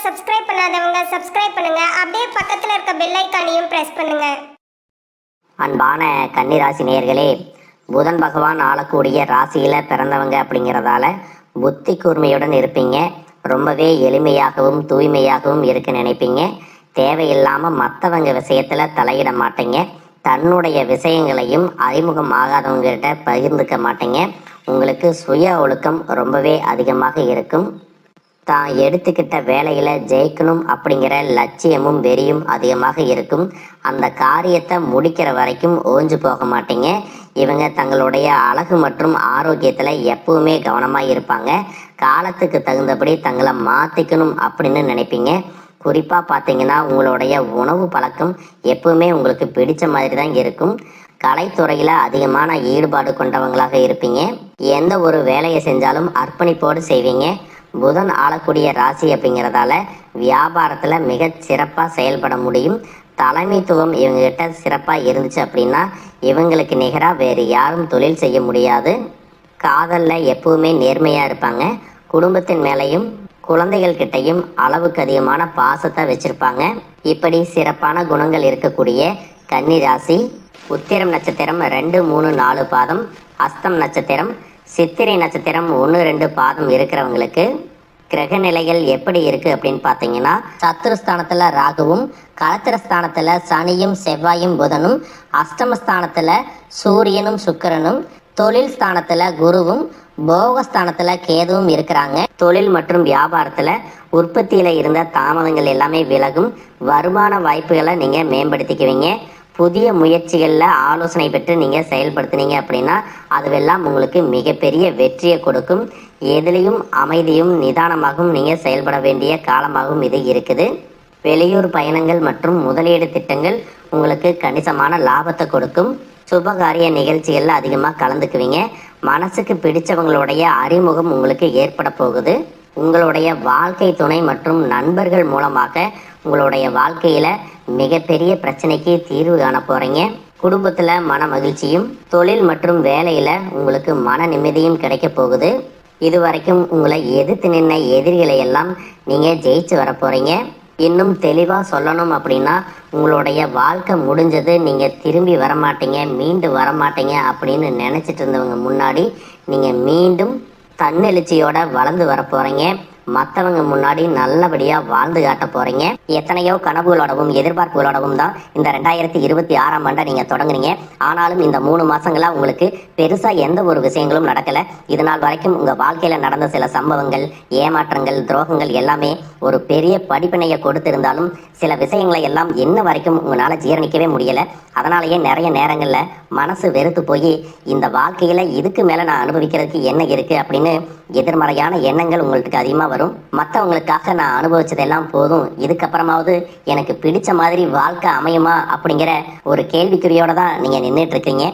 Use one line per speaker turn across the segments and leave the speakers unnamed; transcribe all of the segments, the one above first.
Subscribe பண்ணாதவங்க subscribe பண்ணுங்க. அப்படியே பக்கத்துல இருக்க பெல் ஐகானையும் பிரஸ் பண்ணுங்க.
அன்பான கன்னிராசி நேயர்களே, புதன் பகவான் ஆளக்கூடிய ராசியில பிறந்தவங்க அப்படிங்கிறதால புத்தி கூர்மையுடன் இருப்பீங்க. ரொம்பவே எளிமையாகவும் தூய்மையாகவும் இருக்க நினைப்பீங்க. தேவையில்லாம மற்றவங்க விஷயத்துல தலையிட மாட்டீங்க. தன்னுடைய விஷயங்களையும் அறிமுகம் ஆகாதவங்ககிட்ட பகிர்ந்துக்க மாட்டீங்க. உங்களுக்கு சுய ஒழுக்கம் ரொம்பவே அதிகமாக இருக்கும். தான் எடுத்துக்கிட்ட வேலையில் ஜெயிக்கணும் அப்படிங்கிற லட்சியமும் வெறியும் அதிகமாக இருக்கும். அந்த காரியத்தை முடிக்கிற வரைக்கும் ஓஞ்சு போக மாட்டீங்க. இவங்க தங்களுடைய அழகு மற்றும் ஆரோக்கியத்தில் எப்பவுமே கவனமாக இருப்பாங்க. காலத்துக்கு தகுந்தபடி தங்களை மாற்றிக்கணும் அப்படின்னு நினைப்பீங்க. குறிப்பாக பார்த்தீங்கன்னா உங்களுடைய உணவு பழக்கம் எப்பவுமே உங்களுக்கு பிடிச்ச மாதிரி தான் இருக்கும். கலைத்துறையில் அதிகமான ஈடுபாடு கொண்டவங்களாக இருப்பீங்க. எந்த ஒரு வேலையை செஞ்சாலும் அர்ப்பணிப்போடு செய்வீங்க. புதன் ஆளக்கூடிய ராசி அப்படிங்கிறதால வியாபாரத்தில் மிக சிறப்பாக செயல்பட முடியும். தலைமைத்துவம் இவங்ககிட்ட சிறப்பாக இருந்துச்சு அப்படின்னா இவங்களுக்கு நிகராக வேறு யாரும் தொழில் செய்ய முடியாது. காதலில் எப்பவுமே நேர்மையாக இருப்பாங்க. குடும்பத்தின் மேலேயும் குழந்தைகள் கிட்டையும் அளவுக்கு அதிகமான பாசத்தை வச்சுருப்பாங்க. இப்படி சிறப்பான குணங்கள் இருக்கக்கூடிய கன்னி ராசி உத்திரம் நட்சத்திரம் 2, 3, 4 பாதம், அஸ்தம் நட்சத்திரம், சித்திரை நட்சத்திரம் 1, 2 பாதம் இருக்கிறவங்களுக்கு கிரக நிலைகள் எப்படி இருக்குது அப்படின்னு பார்த்தீங்கன்னா, சத்துருஸ்தானத்தில் ராகுவும், கலத்திரஸ்தானத்தில் சனியும் செவ்வாயும் புதனும், அஷ்டமஸ்தானத்தில் சூரியனும் சுக்கிரனும், தொழில் ஸ்தானத்தில் குருவும், போகஸ்தானத்தில் கேதுவும் இருக்கிறாங்க. தொழில் மற்றும் வியாபாரத்தில் உற்பத்தியில் இருந்த தாமதங்கள் எல்லாமே விலகும். வருமான வாய்ப்புகளை நீங்கள் மேம்படுத்திக்குவீங்க. புதிய முயற்சிகளில் ஆலோசனை பெற்று நீங்கள் செயல்படுத்தினீங்க அப்படின்னா அதுவெல்லாம் உங்களுக்கு மிகப்பெரிய வெற்றியை கொடுக்கும். எதுலேயும் அமைதியும் நிதானமாகவும் நீங்கள் செயல்பட வேண்டிய காலமாகவும் இது இருக்குது. வெளியூர் பயணங்கள் மற்றும் முதலீடு திட்டங்கள் உங்களுக்கு கணிசமான லாபத்தை கொடுக்கும். சுபகாரிய நிகழ்ச்சிகளில் அதிகமாக கலந்துக்குவீங்க. மனசுக்கு பிடிச்சவங்களுடைய அறிமுகம் உங்களுக்கு ஏற்பட போகுது. உங்களுடைய வாழ்க்கை துணை மற்றும் நண்பர்கள் மூலமாக உங்களுடைய வாழ்க்கையில் மிகப்பெரிய பிரச்சனைக்கு தீர்வு காண போகிறீங்க. குடும்பத்தில் மன மகிழ்ச்சியும் தொழில் மற்றும் வேலையில் உங்களுக்கு மன நிம்மதியும் கிடைக்க போகுது. இது வரைக்கும் உங்களை எதிர்த்து நின்ன எதிரிகளை எல்லாம் நீங்கள் ஜெயிச்சு வர போகிறீங்க. இன்னும் தெளிவாக சொல்லணும் அப்படின்னா உங்களுடைய வாழ்க்கை முடிஞ்சது, நீங்கள் திரும்பி வரமாட்டீங்க, மீண்டு வரமாட்டீங்க அப்படின்னு நினச்சிட்டு இருந்தவங்க முன்னாடி நீங்கள் மீண்டும் தன்னெழுச்சியோட வளர்ந்து வர போகிறீங்க. மற்றவங்க முன்னாடி நல்லபடியாக வாழ்ந்து காட்ட போகிறீங்க. எத்தனையோ கனவுகளோடவும் எதிர்பார்ப்புகளோடவும் தான் இந்த 2026ஆம் ஆண்டை நீங்கள் தொடங்குறீங்க. ஆனாலும் இந்த 3 மாதங்களாக உங்களுக்கு பெருசாக எந்த ஒரு விஷயங்களும் நடக்கலை. இதனால் வரைக்கும் உங்கள் வாழ்க்கையில் நடந்த சில சம்பவங்கள், ஏமாற்றங்கள், துரோகங்கள் எல்லாமே ஒரு பெரிய படிப்பினையை கொடுத்திருந்தாலும் சில விஷயங்களை எல்லாம் இன்ன வரைக்கும் உங்களால் ஜீரணிக்கவே முடியலை. அதனாலேயே நிறைய நேரங்களில் மனசு வெறுத்து போய் இந்த வாழ்க்கையில் இதுக்கு மேலே நான் அனுபவிக்கிறதுக்கு என்ன இருக்குது அப்படின்னு எதிர்மறையான எண்ணங்கள் உங்களுக்கு அதிகமாக வரும். மற்றவங்களுக்காக நான் அனுபவிச்சதெல்லாம் போதும், இதுக்கப்புறமாவது எனக்கு பிடிச்ச மாதிரி வாழ்க்கை அமையுமா அப்படிங்கிற ஒரு கேள்விக்குறியோட தான் நீங்கள் நின்றுட்டு இருக்கீங்க.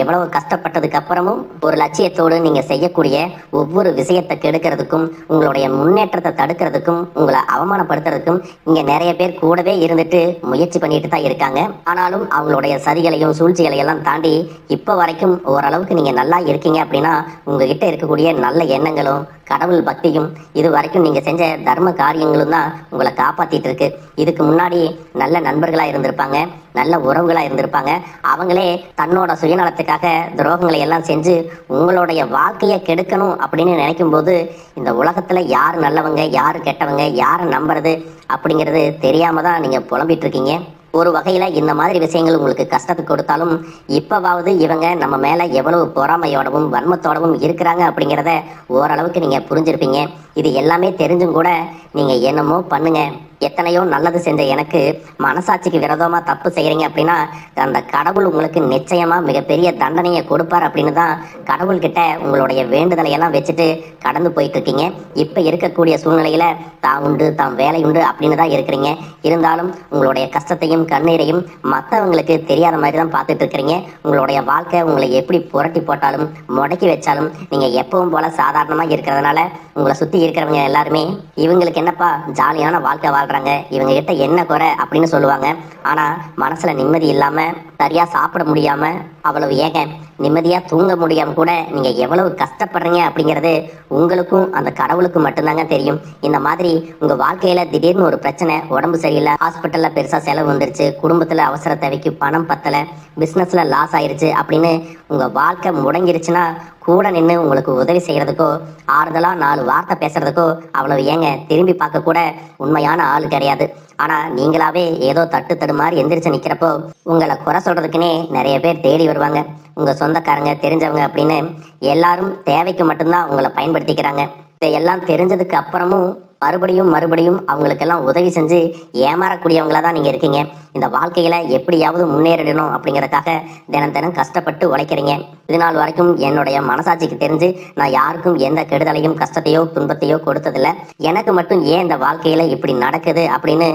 எவ்வளவு கஷ்டப்பட்டதுக்கு அப்புறமும் ஒரு லட்சியத்தோடு நீங்கள் செய்யக்கூடிய ஒவ்வொரு விஷயத்தை கெடுக்கிறதுக்கும் உங்களுடைய முன்னேற்றத்தை தடுக்கிறதுக்கும் உங்களை அவமானப்படுத்துறதுக்கும் இங்கே நிறைய பேர் கூடவே இருந்துட்டு முயற்சி பண்ணிட்டு தான் இருக்காங்க. ஆனாலும் அவங்களுடைய சதிகளையும் சூழ்ச்சிகளையெல்லாம் தாண்டி இப்போ வரைக்கும் ஓரளவுக்கு நீங்கள் நல்லா இருக்கீங்க அப்படின்னா உங்ககிட்ட இருக்கக்கூடிய நல்ல எண்ணங்களும் கடவுள் பக்தியும் இது வரைக்கும் நீங்கள் செஞ்ச தர்ம காரியங்களும் தான் உங்களை காப்பாற்றிட்டு இருக்கு. இதுக்கு முன்னாடி நல்ல நண்பர்களாக இருந்திருப்பாங்க, நல்ல உறவுகளாக இருந்திருப்பாங்க. அவங்களே தன்னோட சுயநலத்துக்காக துரோகங்களை எல்லாம் செஞ்சு உங்களுடைய வாழ்க்கையை கெடுக்கணும் அப்படின்னு நினைக்கும் போது இந்த உலகத்தில் யார் நல்லவங்க யார் கெட்டவங்க யாரை நம்புறது அப்படிங்கிறது தெரியாமல் தான் நீங்கள் புலம்பிட்டு இருக்கீங்க. ஒரு வகையில் இந்த மாதிரி விஷயங்கள் உங்களுக்கு கஷ்டத்தை கொடுத்தாலும் இப்போவாவது இவங்க நம்ம மேலே எவ்வளவு பொறாமையோடவும் வன்மத்தோடவும் இருக்கிறாங்க அப்படிங்கிறத ஓரளவுக்கு நீங்கள் புரிஞ்சிருப்பீங்க. இது எல்லாமே தெரிஞ்சும் கூட நீங்கள் என்னமோ பண்ணுங்க, எத்தனையோ நல்லது செஞ்ச எனக்கு மனசாட்சிக்கு விரோதமாக தப்பு செய்கிறீங்க அப்படின்னா அந்த கடவுள் உங்களுக்கு நிச்சயமாக மிகப்பெரிய தண்டனையை கொடுப்பார் அப்படின்னு தான் கடவுள்கிட்ட உங்களுடைய வேண்டுதலை எல்லாம் வச்சுட்டு கடந்து போயிட்டு இருக்கீங்க. இப்போ இருக்கக்கூடிய சூழ்நிலையில் தான் உண்டு தான் வேலை உண்டு அப்படின்னு தான் இருக்கிறீங்க. இருந்தாலும் உங்களுடைய கஷ்டத்தையும் கண்ணீரையும் மற்றவங்களுக்கு தெரியாத மாதிரி தான் பார்த்துட்டு இருக்கிறீங்க. உங்களுடைய வாழ்க்கை உங்களை எப்படி புரட்டி போட்டாலும் முடக்கி வச்சாலும் நீங்கள் எப்பவும் போல சாதாரணமாக இருக்கிறதுனால உங்களை சுற்றி இருக்கிறவங்க எல்லாருமே இவங்களுக்கு என்னப்பா ஜாலியான வாழ்க்கை வாழ்கிறாங்க, இவங்க கிட்ட என்ன குறை அப்படின்னு சொல்லுவாங்க. ஆனால் மனசில் நிம்மதி இல்லாமல் சரியாக சாப்பிட முடியாமல் அவ்வளவு ஏங்க நிம்மதியா தூங்க முடியாம கூட நீங்க எவ்வளவு கஷ்டப்படுறீங்க அப்படிங்கிறது உங்களுக்கும் அந்த கடவுளுக்கும் மட்டும்தாங்க தெரியும். இந்த மாதிரி உங்க வாழ்க்கையில திடீர்னு ஒரு பிரச்சனை, உடம்பு சரியில்லை, ஹாஸ்பிட்டல்ல பெருசா செலவு வந்துருச்சு, குடும்பத்துல அவசர தேவைக்கு பணம் பத்தல, பிசினஸ்ல லாஸ் ஆயிருச்சு அப்படின்னு உங்க வாழ்க்கை முடங்கிருச்சுன்னா கூட நின்று உங்களுக்கு உதவி செய்யறதுக்கோ ஆறுதலா 4 வார்த்தை பேசுறதுக்கோ அவ்வளவு ஏங்க திரும்பி பார்க்க கூட உண்மையான ஆள் கிடையாது. ஆனா நீங்களாவே ஏதோ தட்டு தடு மாதிரி எந்திரிச்சு நிக்கிறப்போ உங்களை குறை சொல்றதுக்குன்னே நிறைய பேர் தேடி வருவாங்க. உங்க சொந்தக்காரங்க, தெரிஞ்சவங்க அப்படின்னு எல்லாரும் தேவைக்கு மட்டும்தான் உங்களை பயன்படுத்திக்கிறாங்க. இதையெல்லாம் தெரிஞ்சதுக்கு அப்புறமும் மறுபடியும் அவங்களுக்கெல்லாம் உதவி செஞ்சு ஏமாறக்கூடியவங்களா தான் நீங்க இருக்கீங்க. இந்த வாழ்க்கையில எப்படியாவது முன்னேறிடணும் அப்படிங்கறதுக்காக தினம் தினம் கஷ்டப்பட்டு உழைக்கிறீங்க. இது நாள் வரைக்கும் என்னுடைய மனசாட்சிக்கு தெரிஞ்சு நான் யாருக்கும் எந்த கெடுதலையும் கஷ்டத்தையோ துன்பத்தையோ கொடுத்ததில்ல. எனக்கு மட்டும் ஏன் இந்த வாழ்க்கையில இப்படி நடக்குது அப்படின்னு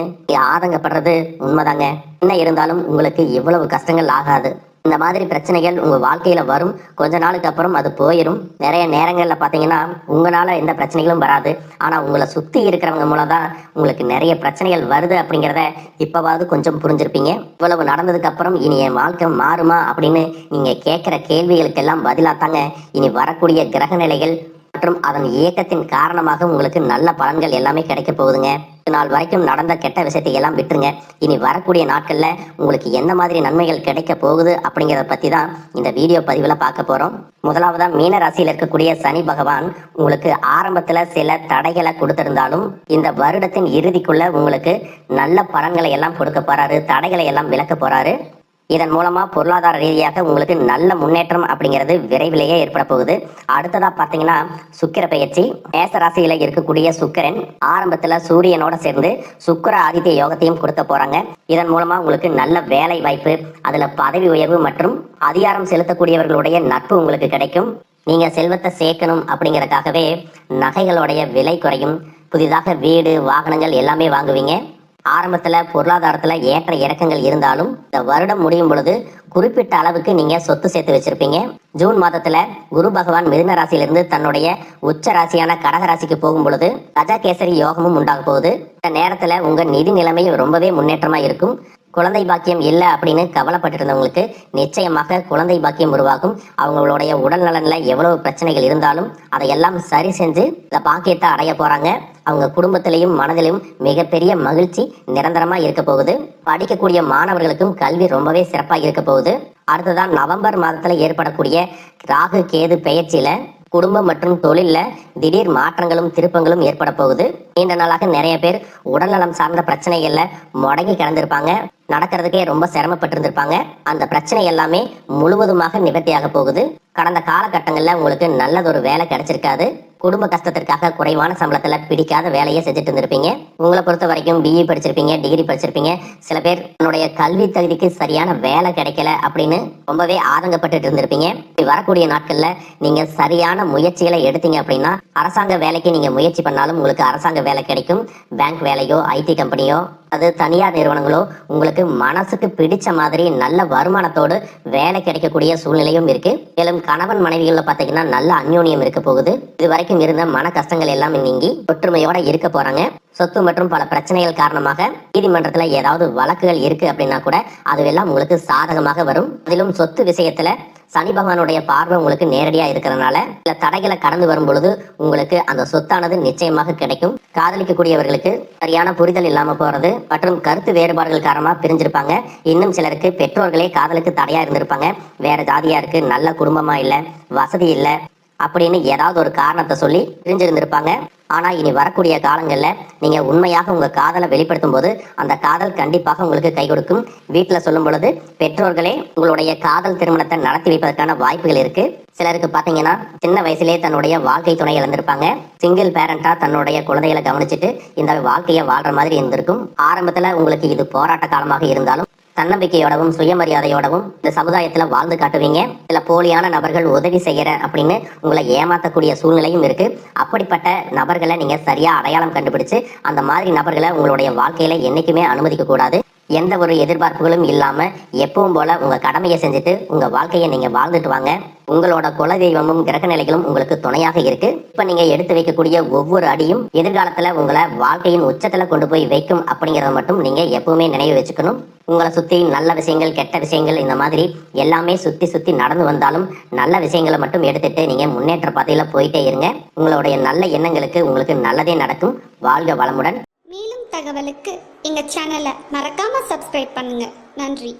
ஆதங்கப்படுறது உண்மைதாங்க. என்ன இருந்தாலும் உங்களுக்கு இவ்வளவு கஷ்டங்கள் ஆகாது. இந்த மாதிரி பிரச்சனைகள் உங்க வாழ்க்கையில வரும், கொஞ்ச நாளுக்கு அப்புறம் அது போயிடும். நிறைய நேரங்கள்ல பாத்தீங்கன்னா உங்களால எந்த பிரச்சனைகளும் வராது, ஆனா உங்களை சுத்தி இருக்கிறவங்க மூலம் தான் உங்களுக்கு நிறைய பிரச்சனைகள் வருது அப்படிங்கிறத இப்பவாவது கொஞ்சம் புரிஞ்சிருப்பீங்க. இவ்வளவு நடந்ததுக்கு அப்புறம் இனி என் வாழ்க்கை மாறுமா அப்படின்னு நீங்க கேட்கிற கேள்விகளுக்கெல்லாம் பதிலாத்தாங்க இனி வரக்கூடிய கிரக நிலைகள் மற்றும் அதன் இயக்கத்தின் காரணமாக உங்களுக்கு நல்ல பலன்கள் எல்லாமே கிடைக்க போகுதுங்க. இது நாள் வரைக்கும் நடந்த கெட்ட விஷயத்தை எல்லாம் விட்டுருங்க. இனி வரக்கூடிய நாட்கள்ல உங்களுக்கு எந்த மாதிரி நன்மைகள் கிடைக்க போகுது அப்படிங்கிறத பத்தி தான் இந்த வீடியோ பதிவுல பார்க்க போறோம். முதலாவதா மீன ராசியில் இருக்கக்கூடிய சனி பகவான் உங்களுக்கு ஆரம்பத்துல சில தடைகளை கொடுத்திருந்தாலும் இந்த வருடத்தின் இறுதிக்குள்ள உங்களுக்கு நல்ல பலன்களை எல்லாம் கொடுக்க போறாரு, தடைகளை எல்லாம் விலக்க போறாரு. இதன் மூலமா பொருளாதார ரீதியாக உங்களுக்கு நல்ல முன்னேற்றம் அப்படிங்கிறது விரைவிலேயே ஏற்பட போகுது. அடுத்ததா பாத்தீங்கன்னா சுக்கிர பெயர்ச்சி. மேச ராசியில இருக்கக்கூடிய சுக்கிரன் ஆரம்பத்துல சூரியனோட சேர்ந்து சுக்கிர ஆதித்ய யோகத்தையும் கொடுக்க போறாங்க. இதன் மூலமா உங்களுக்கு நல்ல வேலை வாய்ப்பு, அதுல பதவி உயர்வு மற்றும் அதிகாரம் செலுத்தக்கூடியவர்களுடைய நட்பு உங்களுக்கு கிடைக்கும். நீங்க செல்வத்தை சேர்க்கணும் அப்படிங்கறதுக்காகவே நகைகளுடைய விலை குறையும், புதிதாக வீடு வாகனங்கள் எல்லாமே வாங்குவீங்க. ஆரம்பத்துல பொருளாதாரத்துல ஏற்ற இறக்கங்கள் இருந்தாலும் இந்த வருடம் முடியும் பொழுது குறிப்பிட்ட அளவுக்கு நீங்க சொத்து சேர்த்து வச்சிருப்பீங்க. ஜூன் மாதத்துல குரு பகவான் மிதுன ராசியிலிருந்து தன்னுடைய உச்ச ராசியான கடக ராசிக்கு போகும் பொழுது கஜகேசரி யோகமும் உண்டாக போகுது. இந்த நேரத்துல உங்க நிதி நிலைமை ரொம்பவே முன்னேற்றமா இருக்கும். குழந்தை பாக்கியம் இல்லை அப்படின்னு கவலைப்பட்டு இருந்தவங்களுக்கு நிச்சயமாக குழந்தை பாக்கியம் உருவாகும். அவங்களுடைய உடல் நலன்ல எவ்வளவு பிரச்சனைகள் இருந்தாலும் அதையெல்லாம் சரி செஞ்சு இந்த பாக்கியத்தை அடைய போறாங்க. அவங்க குடும்பத்திலையும் மனதிலும் மிகப்பெரிய மகிழ்ச்சி நிரந்தரமா இருக்க போகுது. படிக்கக்கூடிய மாணவர்களுக்கும் கல்வி ரொம்பவே சிறப்பாக இருக்க போகுது. அடுத்ததான் நவம்பர் மாதத்துல ஏற்படக்கூடிய ராகு கேது பெயர்ச்சியில குடும்பம் மற்றும் தொழில்ல திடீர் மாற்றங்களும் திருப்பங்களும் ஏற்பட போகுது. நீண்ட நாளாக நிறைய பேர் உடல்நலம் சார்ந்த பிரச்சனைகள்ல முடங்கி கிடந்திருப்பாங்க, நடக்கிறதுக்கே ரொம்ப சிரமப்பட்டு இருந்திருப்பாங்க. அந்த பிரச்சனை எல்லாமே முழுவதுமாக நிவர்த்தியாக போகுது. கடந்த காலகட்டங்கள்ல உங்களுக்கு நல்லதொரு வேலை கிடைச்சிருக்காது. குடும்ப கஷ்டத்திற்காக குறைவான சம்பளத்துல பிடிக்காத வேலையை செஞ்சுட்டு இருந்திருப்பீங்க. உங்களை பொறுத்த வரைக்கும் பிஇ படிச்சிருப்பீங்க, டிகிரி படிச்சிருப்பீங்க. சில பேர் தன்னுடைய கல்வி தகுதிக்கு சரியான வேலை கிடைக்கல அப்படின்னு ரொம்பவே ஆதங்கப்பட்டு இருந்திருப்பீங்க. வரக்கூடிய நாட்கள்ல நீங்க சரியான முயற்சிகளை எடுத்தீங்க அப்படின்னா அரசாங்க வேலைக்கு நீங்க முயற்சி பண்ணாலும் உங்களுக்கு அரசாங்க வேலை கிடைக்கும். பேங்க் வேலையோ ஐடி கம்பெனியோ அது தனியார் நிறுவனங்களோ உங்களுக்கு மனசுக்கு பிடிச்ச மாதிரி நல்ல வருமானத்தோடு வேலை கிடைக்கக்கூடிய சூழ்நிலையும் இருக்கு. மேலும் கணவன் மனைவிகள்ல பாத்தீங்கன்னா நல்ல அந்யோன்யம் இருக்க போகுது. இது வரைக்கும் இருந்த மன கஷ்டங்கள் எல்லாம் நீங்கி ஒற்றுமையோட இருக்க போறாங்க. சொத்து மற்றும் பல பிரச்சனைகள் காரணமாக நீதிமன்றத்துல ஏதாவது வழக்குகள் இருக்கு அப்படின்னா கூட அதுவெல்லாம் உங்களுக்கு சாதகமாக வரும். அதிலும் சொத்து விஷயத்துல சனி பகவானுடைய பார்வை உங்களுக்கு நேரடியா இருக்கிறதுனால சில தடைகளை கடந்து வரும் பொழுது உங்களுக்கு அந்த சொத்தானது நிச்சயமாக கிடைக்கும். காதலிக்கக்கூடியவர்களுக்கு சரியான புரிதல் இல்லாம போறது மற்றும் கருத்து வேறுபாடுகள் காரணமா பிரிஞ்சிருப்பாங்க. இன்னும் சிலருக்கு பெற்றோர்களே காதலுக்கு தடையா இருந்திருப்பாங்க. வேற ஜாதியா இருக்கு, நல்ல குடும்பமா இல்ல, வசதி இல்ல அப்படின்னு ஏதாவது ஒரு காரணத்தை சொல்லி பிரிஞ்சிருந்திருப்பாங்க. ஆனா இனி வரக்கூடிய காலங்கள்ல நீங்க உண்மையாக உங்க காதலை வெளிப்படுத்தும் போது அந்த காதல் கண்டிப்பாக உங்களுக்கு கை கொடுக்கும். வீட்டுல சொல்லும் பொழுது பெற்றோர்களே உங்களுடைய காதல் திருமணத்தை நடத்தி வைப்பதற்கான வாய்ப்புகள் இருக்கு. சிலருக்கு பாத்தீங்கன்னா சின்ன வயசுலேயே தன்னுடைய வாழ்க்கை துணை இழந்திருப்பாங்க. சிங்கிள் பேரண்டா தன்னுடைய குழந்தைகளை கவனிச்சுட்டு இந்த வாழ்க்கையை வாழ்ற மாதிரி இருந்திருக்கும். ஆரம்பத்துல உங்களுக்கு இது போராட்ட காலமாக இருந்தாலும் தன்னம்பிக்கையோடவும் சுயமரியாதையோடவும் இந்த சமுதாயத்துல வாழ்ந்து காட்டுவீங்க. சில போலியான நபர்கள் உதவி செய்யற அப்படின்னு உங்களை ஏமாத்தக்கூடிய சூழ்நிலையும் இருக்கு. அப்படிப்பட்ட நபர்களை நீங்க சரியா அடையாளம் கண்டுபிடிச்சு அந்த மாதிரி நபர்களை உங்களுடைய வாழ்க்கையில என்னைக்குமே அனுமதிக்க கூடாது. எந்த ஒரு எதிர்பார்ப்புகளும் இல்லாம எப்பவும் போல உங்க கடமையை செஞ்சுட்டு உங்க வாழ்க்கையை நீங்க வாழ்ந்துட்டு வாங்க. உங்களோட குலதெய்வமும் கிரக நிலைகளும் உங்களுக்கு துணையாக இருக்கு. இப்ப நீங்க எடுத்து வைக்கக்கூடிய ஒவ்வொரு அடியும் எதிர்காலத்துல உங்களை வாழ்க்கையின் உச்சத்துல கொண்டு போய் வைக்கும் அப்படிங்கறத மட்டும் நீங்க எப்பவுமே நினைவு வச்சுக்கணும். உங்களை சுத்தி நல்ல விஷயங்கள் கெட்ட விஷயங்கள் இந்த மாதிரி எல்லாமே சுத்தி சுத்தி நடந்து வந்தாலும் நல்ல விஷயங்களை மட்டும் எடுத்துட்டு நீங்க முன்னேற்ற பாதையில போயிட்டே இருங்க. உங்களுடைய நல்ல எண்ணங்களுக்கு உங்களுக்கு நல்லதே நடக்கும். வாழ்க வளமுடன்.
மேலும் தகவலுக்கு எங்க சேனலை மறக்காம சப்ஸ்கிரைப் பண்ணுங்க. நன்றி.